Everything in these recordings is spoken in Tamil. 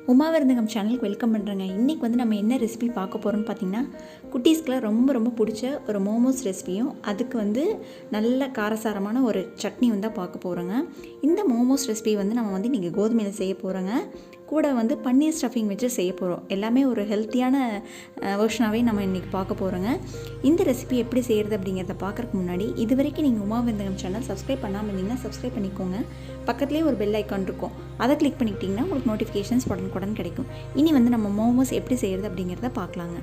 உமா விருந்தகம் சேனலுக்கு வெல்கம் பண்ணுறேங்க. இன்றைக்கி வந்து நம்ம என்ன ரெசிபி பார்க்க போகிறோம்னு பார்த்திங்கன்னா, குட்டீஸ்க்கெலாம் ரொம்ப பிடிச்ச ஒரு மோமோஸ் ரெசிபியும், அதுக்கு வந்து நல்ல காரசாரமான ஒரு சட்னி வந்து பார்க்க போகிறோங்க. இந்த மோமோஸ் ரெசிபி வந்து நம்ம வந்து இன்றைக்கி கோதுமையில் செய்ய போகிறோங்க. கூட வந்து பன்னீர் ஸ்டஃபிங் வச்சு செய்ய போகிறோம். எல்லாமே ஒரு ஹெல்த்தியான வெர்ஷனாகவே நம்ம இன்றைக்கி பார்க்க போகிறோங்க. இந்த ரெசிபி எப்படி செய்கிறது அப்படிங்கிறத பார்க்குறதுக்கு முன்னாடி இது வரைக்கும் நீங்கள் உமா விருந்தகம் சேனல் சப்ஸ்கிரைப் பண்ணாமல் இருந்தீங்கன்னா சப்ஸ்கிரைப் பண்ணிக்கோங்க. பக்கத்துலேயே ஒரு பெல் ஐக்கான் இருக்கும், அதை கிளிக் பண்ணிக்கிட்டிங்கன்னா உங்களுக்கு நோட்டிஃபிகேஷன்ஸ் உடனுக்குடன் கிடைக்கும். இனி வந்து நம்ம மோமோஸ் எப்படி செய்கிறது அப்படிங்கிறத பார்க்கலாங்க.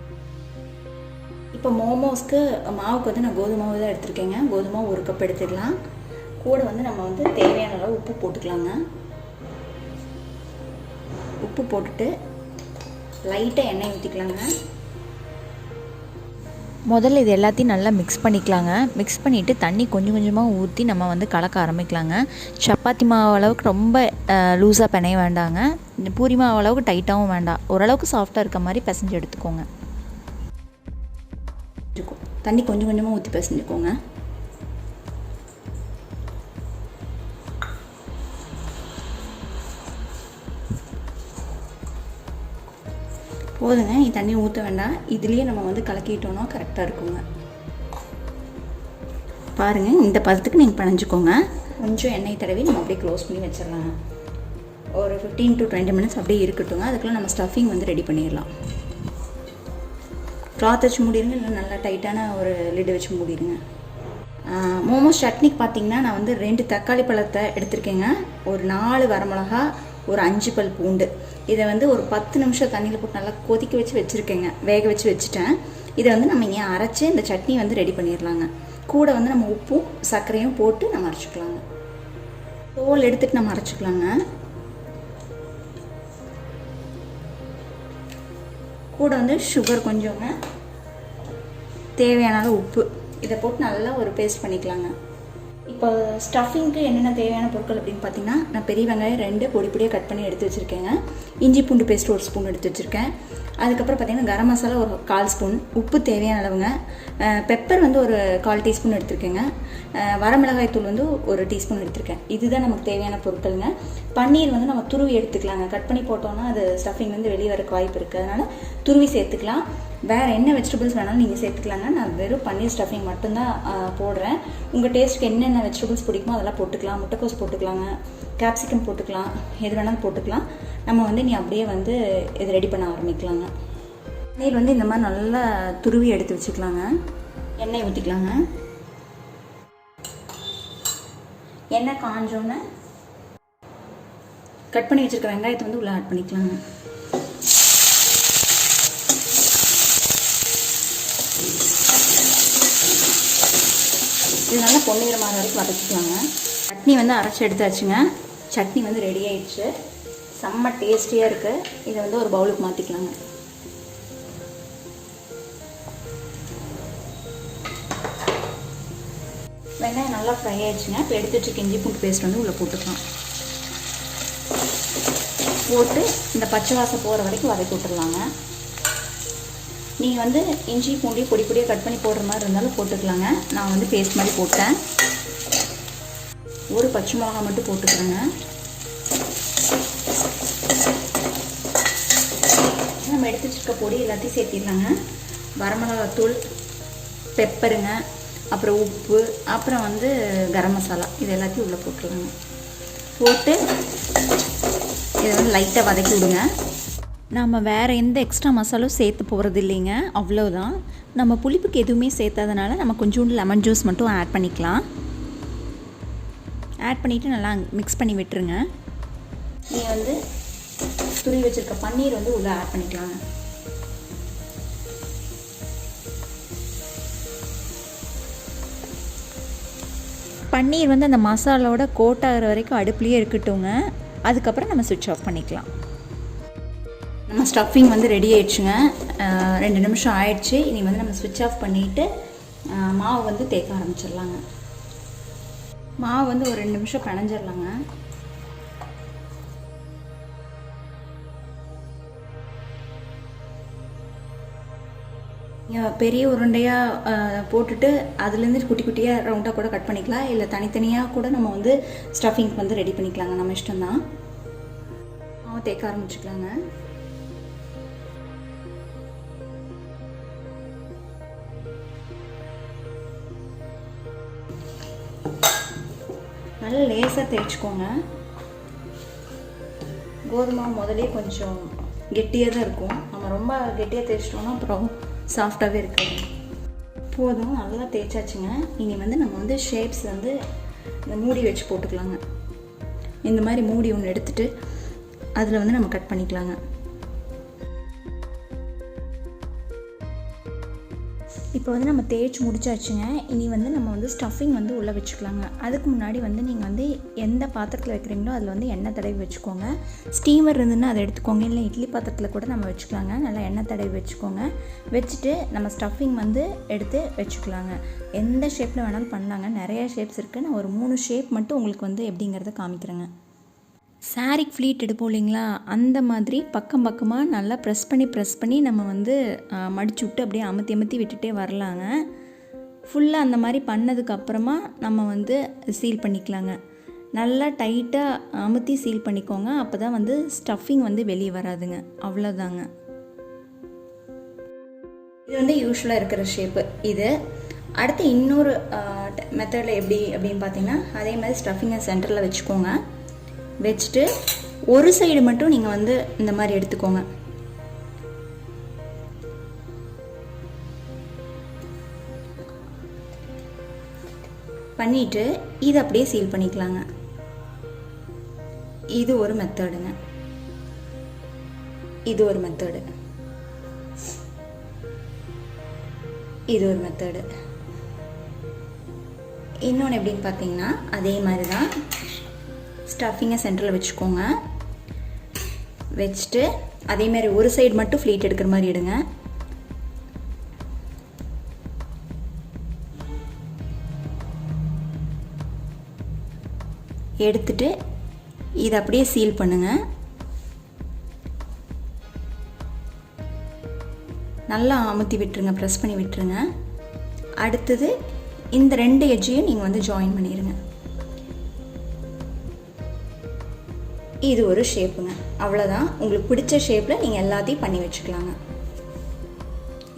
இப்போ மோமோஸ்க்கு மாவுக்கு வந்து நான் கோதுமை மாவு தான் எடுத்துருக்கேங்க. கோதுமை 1 கப் எடுத்துக்கலாம். கூட வந்து நம்ம வந்து தேவையான அளவு உப்பு போட்டுக்கலாங்க. உப்பு போட்டுட்டு லைட்டாக எண்ணெய் ஊற்றிக்கலாங்க. முதல்ல இது எல்லாத்தையும் நல்லா மிக்ஸ் பண்ணிக்கலாங்க. மிக்ஸ் பண்ணிவிட்டு தண்ணி கொஞ்சம் கொஞ்சமாக ஊற்றி நம்ம வந்து கலக்க ஆரம்பிக்கலாங்க. சப்பாத்தி மாவு அளவுக்கு ரொம்ப லூஸாக பிணைய வேண்டாங்க, பூரி மாவு அளவுக்கு டைட்டாகவும் வேண்டாம். ஓரளவுக்கு சாஃப்டாக இருக்க மாதிரி பிசைஞ்சு எடுத்துக்கோங்க. தண்ணி கொஞ்சம் கொஞ்சமாக ஊற்றி பிசைஞ்சுக்கோங்க. போதுங்க, நீ தண்ணி ஊற்ற வேண்டாம். இதுலேயே நம்ம வந்து கலக்கிட்டோன்னா கரெக்டாக இருக்குங்க. பாருங்கள், இந்த பதத்துக்கு நீங்கள் பிணைஞ்சிக்கோங்க. கொஞ்சம் எண்ணெய் தடவி நம்ம அப்படியே க்ளோஸ் பண்ணி வச்சிடலாங்க. ஒரு 15 to 20 மினிட்ஸ் அப்படியே இருக்கட்டுங்க. அதுக்குள்ளே நம்ம ஸ்டஃபிங் வந்து ரெடி பண்ணிடலாம். கிளாத் வச்சு மூடிடுங்க, இல்லை நல்லா டைட்டான ஒரு லிட் வச்சு மூடிடுங்க. மோமோஸ் சட்னிக்கு பார்த்திங்கன்னா நான் வந்து 2 தக்காளி பழத்தை எடுத்திருக்கேங்க. ஒரு 4 வரமிளகா, ஒரு 5 பல் பூண்டு. இதை வந்து ஒரு 10 நிமிஷம் தண்ணியில் போட்டு நல்லா கொதிக்க வச்சு வச்சுருக்கேங்க. வேக வச்சு வச்சுட்டேன். இதை வந்து நம்ம இங்கே அரைச்சி இந்த சட்னி வந்து ரெடி பண்ணிடலாங்க. கூட வந்து நம்ம உப்பும் சர்க்கரையும் போட்டு நம்ம அரைச்சிக்கலாங்க. தோல் எடுத்துகிட்டு நம்ம அரைச்சிக்கலாங்க. கூட வந்து சுகர் கொஞ்சங்க, தேவையான அளவு உப்பு, இதை போட்டு நல்லா ஒரு பேஸ்ட் பண்ணிக்கலாங்க. இப்போ ஸ்டஃபிங்க்கு என்னென்ன தேவையான பொருட்கள் அப்படின்னு பார்த்தீங்கன்னா, நான் பெரிய வெங்காயம் 2 பொடியாக கட் பண்ணி எடுத்து வச்சுருக்கேங்க. இஞ்சி பூண்டு பேஸ்ட் 1 ஸ்பூன் எடுத்து வச்சுருக்கேன். அதுக்கப்புறம் பார்த்திங்கன்னா கரம் மசாலா ஒரு 1/4 ஸ்பூன், உப்பு தேவையான அளவுங்க, பெப்பர் வந்து ஒரு 1/4 டீஸ்பூன் எடுத்துருக்கேங்க, வரமிளகாய் தூள் வந்து 1 டீஸ்பூன் எடுத்துருக்கேன். இதுதான் நமக்கு தேவையான பொருட்களுங்க. பன்னீர் வந்து நம்ம துருவி எடுத்துக்கலாங்க. கட் பண்ணி போட்டோன்னா அது ஸ்டஃபிங் வந்து வெளியே வரக்கு வாய்ப்பு இருக்குது, அதனால் துருவி சேர்த்துக்கலாம். வேறு என்ன வெஜிடபிள்ஸ் வேணாலும் நீங்கள் சேர்த்துக்கலாங்க. நான் வெறும் பன்னீர் ஸ்டஃபிங் மட்டும்தான் போடுறேன். உங்கள் டேஸ்ட்டுக்கு என்னென்ன வெஜிடபிள்ஸ் பிடிக்குமோ அதெல்லாம் போட்டுக்கலாம். முட்டைக்கோஸ் போட்டுக்கலாங்க, கேப்சிகம் போட்டுக்கலாம், எது வேணாலும் போட்டுக்கலாம். நம்ம வந்து நீ அப்படியே வந்து இது ரெடி பண்ண ஆரம்பிக்கலாங்க. பன்னீர் வந்து இந்த மாதிரி நல்லா துருவி எடுத்து வச்சுக்கலாங்க. எண்ணெய் ஊற்றிக்கலாங்க. எண்ணெய் காஞ்சோன்னு கட் பண்ணி வச்சுருக்க வெங்காயத்தை வந்து உள்ளே ஆட் பண்ணிக்கலாங்க. இது நல்லா பொன்னிறமான வரைக்கும் வதக்கிக்கலாங்க. சட்னி வந்து அரைச்சி எடுத்தாச்சுங்க. சட்னி வந்து ரெடி ஆயிடுச்சு. செம்ம டேஸ்டியாக இருக்குது. இதை வந்து ஒரு பவுலுக்கு மாற்றிக்கலாங்க. வெங்காயம் நல்லா ஃப்ரை ஆயிடுச்சுங்க. இப்போ எடுத்து வச்சுக்க இஞ்சி பூண்டு பேஸ்ட் வந்து உள்ளே போட்டுக்கலாம். போட்டு இந்த பச்சை வாசம் போகிற வரைக்கும் வதக்கி விட்டுடலாங்க. நீங்கள் வந்து இஞ்சி பூண்டி பொடியாக கட் பண்ணி போடுற மாதிரி இருந்தாலும் போட்டுக்கலாங்க. நான் வந்து பேஸ்ட் மாதிரி போட்டேன். ஒரு பச்சை மிளகா மட்டும் போட்டுக்கிறேங்க. நம்ம எடுத்து வச்சுருக்க பொடி எல்லாத்தையும் சேர்த்திடலாங்க. வரமிளகாத்தூள், பெப்பருங்க, அப்புறம் உப்பு, அப்புறம் வந்து கரம் மசாலா, இது எல்லாத்தையும் உள்ளே போட்டுருங்க. போட்டு இதை வந்து லைட்டாக வதக்கி விடுங்க. நம்ம வேறு எந்த எக்ஸ்ட்ரா மசாலும் சேர்த்து போகிறது இல்லைங்க, அவ்வளோதான். நம்ம புளிப்புக்கு எதுவுமே சேர்த்ததுனால நம்ம கொஞ்சோண்டு லெமன் ஜூஸ் மட்டும் ஆட் பண்ணிக்கலாம். ஆட் பண்ணிவிட்டு நல்லா மிக்ஸ் பண்ணி விட்டுருங்க. நீங்கள் வந்து துருவி வச்சுருக்க பன்னீர் வந்து உள்ளே ஆட் பண்ணிக்கலாங்க. பன்னீர் வந்து அந்த மசாலாவோட கோட் ஆகிற வரைக்கும் அடுப்புலேயே இருக்கட்டுங்க. அதுக்கப்புறம் நம்ம சுவிட்ச் ஆஃப் பண்ணிக்கலாம். நம்ம ஸ்டஃபிங் வந்து ரெடி ஆயிடுச்சுங்க. 2 நிமிஷம் ஆயிடுச்சு. இனி வந்து நம்ம ஸ்விட்ச் ஆஃப் பண்ணிவிட்டு மாவு வந்து தேய்க்க ஆரம்பிச்சிடலாங்க. மாவு வந்து ஒரு 2 நிமிஷம் பிணைஞ்சிடலாங்க. பெரிய உருண்டையாக போட்டுட்டு அதுலேருந்து குட்டி குட்டியாக ரவுண்டாக கூட கட் பண்ணிக்கலாம், இல்லை தனித்தனியாக கூட நம்ம வந்து ஸ்டஃபிங் வந்து ரெடி பண்ணிக்கலாங்க, நம்ம இஷ்டம்தான். மாவு தேய்க்க ஆரம்பிச்சுக்கலாங்க. நல்லா லேசாக தேய்ச்சிக்கோங்க. கோதுமை மாவு முதலே கொஞ்சம் கெட்டியாக தான் இருக்கும். நம்ம ரொம்ப கெட்டியாக தேய்ச்சிட்டோம்னா அப்புறம் சாஃப்டாகவே இருக்காது. போதும், நல்லா தேய்ச்சாச்சுங்க. இனி வந்து நம்ம வந்து ஷேப்ஸ் வந்து இந்த மூடி வச்சு போட்டுக்கலாங்க. இந்த மாதிரி மூடி ஒன்று எடுத்துகிட்டு அதில் வந்து நம்ம கட் பண்ணிக்கலாங்க. இப்போ வந்து நம்ம தேய்ச்சி முடிச்சாச்சுங்க. இனி வந்து நம்ம வந்து ஸ்டஃபிங் வந்து உள்ளே வச்சுக்கலாங்க. அதுக்கு முன்னாடி வந்து நீங்கள் வந்து எந்த பாத்திரத்தில் வைக்கிறீங்களோ அதில் வந்து எண்ணெய் தடவி வச்சுக்கோங்க. ஸ்டீமர் இருந்துன்னா அதை எடுத்துக்கோங்க, இல்லை இட்லி பாத்திரத்தில் கூட நம்ம வச்சுக்கலாங்க. நல்லா எண்ணெய் தடவி வச்சுக்கோங்க. வச்சுட்டு நம்ம ஸ்டஃபிங் வந்து எடுத்து வச்சுக்கலாங்க. எந்த ஷேப்பில் வேணாலும் பண்ணலாங்க. நிறைய ஷேப்ஸ் இருக்குது. நான் ஒரு 3 ஷேப் மட்டும் உங்களுக்கு வந்து எப்படிங்கிறத காமிக்கிறேங்க. சாரிக்கு ஃப்ளீட் எடுப்போம் இல்லைங்களா, அந்த மாதிரி பக்கம் பக்கமாக நல்லா ப்ரெஸ் பண்ணி நம்ம வந்து மடிச்சு விட்டு அப்படியே அமுத்தி விட்டுட்டே வரலாங்க. ஃபுல்லாக அந்த மாதிரி பண்ணதுக்கப்புறமா நம்ம வந்து சீல் பண்ணிக்கலாங்க. நல்லா டைட்டாக அமுத்தி சீல் பண்ணிக்கோங்க. அப்போ தான் வந்து ஸ்டஃபிங் வந்து வெளியே வராதுங்க. அவ்வளோதாங்க. இது வந்து யூஸ்வலாக இருக்கிற ஷேப்பு இது. அடுத்து இன்னொரு மெத்தடில் எப்படி அப்படின்னு பார்த்தீங்கன்னா, அதே மாதிரி ஸ்டஃபிங்கை சென்டரில் வச்சுக்கோங்க. வச்சுட்டு ஒரு சைடு மட்டும் நீங்கள் வந்து இந்த மாதிரி எடுத்துக்கோங்க. பண்ணிவிட்டு இதை அப்படியே சீல் பண்ணிக்கலாங்க. இது ஒரு மெத்தடுங்க. இது ஒரு மெத்தடு. இது ஒரு மெத்தடு. இன்னொன்று எப்படின்னு பார்த்தீங்கன்னா, அதே மாதிரி தான் ஸ்டஃபிங்கை சென்டரில் வச்சுக்கோங்க. வச்சுட்டு அதேமாதிரி ஒரு சைடு மட்டும் ஃப்ளீட் எடுக்கிற மாதிரி எடுங்க. எடுத்துட்டு இதை அப்படியே சீல் பண்ணுங்க. நல்லா அமுத்தி விட்டுருங்க, ப்ரெஸ் பண்ணி விட்டுருங்க. அடுத்தது இந்த 2 எட்ஜையும் நீங்கள் வந்து ஜாயின் பண்ணிடுங்க. இது ஒரு ஷேப்புங்க. அவ்வளோதான். உங்களுக்கு பிடிச்ச ஷேப்பில் நீங்கள் எல்லாத்தையும் பண்ணி வச்சுக்கலாங்க.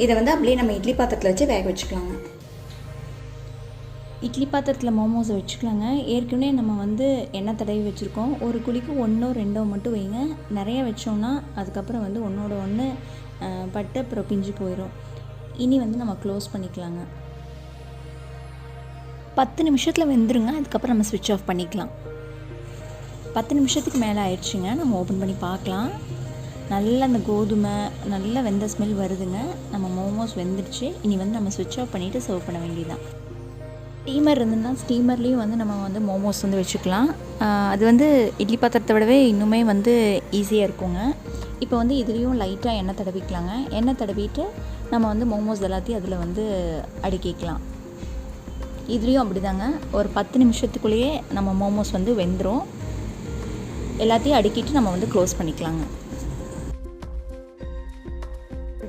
இதை வந்து அப்படியே நம்ம இட்லி பாத்திரத்தில் வச்சு வேக வச்சுக்கலாங்க. இட்லி பாத்திரத்தில் மோமோஸை வச்சுக்கலாங்க. ஏற்கனவே நம்ம வந்து எண்ணெய் தடவி வச்சுருக்கோம். ஒரு குழிக்கு 1 2 மட்டும் வைங்க. நிறைய வச்சோம்னா அதுக்கப்புறம் வந்து ஒன்றோட ஒன்று பட்டு அப்புறம் பிஞ்சு போயிடும். இனி வந்து நம்ம க்ளோஸ் பண்ணிக்கலாங்க. 10 நிமிஷத்தில் வெந்துருங்க. அதுக்கப்புறம் நம்ம ஸ்விட்ச் ஆஃப் பண்ணிக்கலாம். 10 நிமிஷத்துக்கு மேலே ஆயிடுச்சுங்க. நம்ம ஓப்பன் பண்ணி பார்க்கலாம். நல்லா அந்த கோதுமை நல்லா வெந்த ஸ்மெல் வருதுங்க. நம்ம மோமோஸ் வெந்துடுச்சு. இனி வந்து நம்ம ஸ்விட்ச் ஆஃப் பண்ணிவிட்டு சர்வ் பண்ண வேண்டியதுதான். ஸ்டீமர் இருந்துன்னா ஸ்டீமர்லேயும் வந்து நம்ம வந்து மோமோஸ் வந்து வச்சுக்கலாம். அது வந்து இட்லி பாத்திரத்தை விடவே இன்னுமே வந்து ஈஸியாக இருக்குங்க. இப்போ வந்து இதுலேயும் லைட்டாக எண்ணெய் தடவிக்கலாங்க. எண்ணெய் தடவிட்டு நம்ம வந்து மோமோஸ் எல்லாத்தையும் அதில் வந்து அடுக்கிக்கலாம். இதுலேயும் அப்படி தாங்க. ஒரு 10 நிமிஷத்துக்குள்ளேயே நம்ம மோமோஸ் வந்து வெந்துடும். எல்லாத்தையும் அடுக்கிட்டு நம்ம வந்து க்ளோஸ் பண்ணிக்கலாங்க.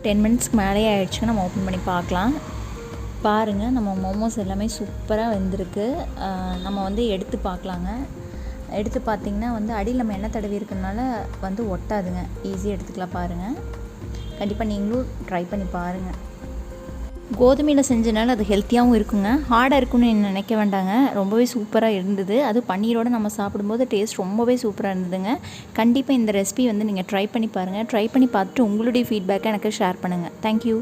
10 மினிட்ஸ்க்கு மேலே ஆகிடுச்சுங்க. நம்ம ஓப்பன் பண்ணி பார்க்கலாம். பாருங்கள், நம்ம மோமோஸ் எல்லாமே சூப்பராக வெந்திருக்கு. நம்ம வந்து எடுத்து பார்க்கலாங்க. எடுத்து பார்த்திங்கன்னா வந்து அடியில் நம்ம எண்ணெய் தடவி இருக்கிறதுனால வந்து ஒட்டாதுங்க. ஈஸியாக எடுத்துக்கலாம். பாருங்கள், கண்டிப்பாக நீங்களும் ட்ரை பண்ணி பாருங்கள். கோதுமையில் செஞ்சனால அது ஹெல்த்தியாகவும் இருக்குங்க. ஹார்டாக இருக்குன்னு நினைக்க வேண்டாங்க. ரொம்பவே சூப்பராக இருந்தது. அது பன்னீரோடு நம்ம சாப்பிடும்போது டேஸ்ட் ரொம்பவே சூப்பராக இருந்ததுங்க. கண்டிப்பாக இந்த ரெசிபி வந்து நீங்கள் ட்ரை பண்ணி பாருங்கள். ட்ரை பண்ணி பார்த்துட்டு உங்களுடைய ஃபீட்பேக்கை எனக்கு ஷேர் பண்ணுங்கள். தேங்க்யூ.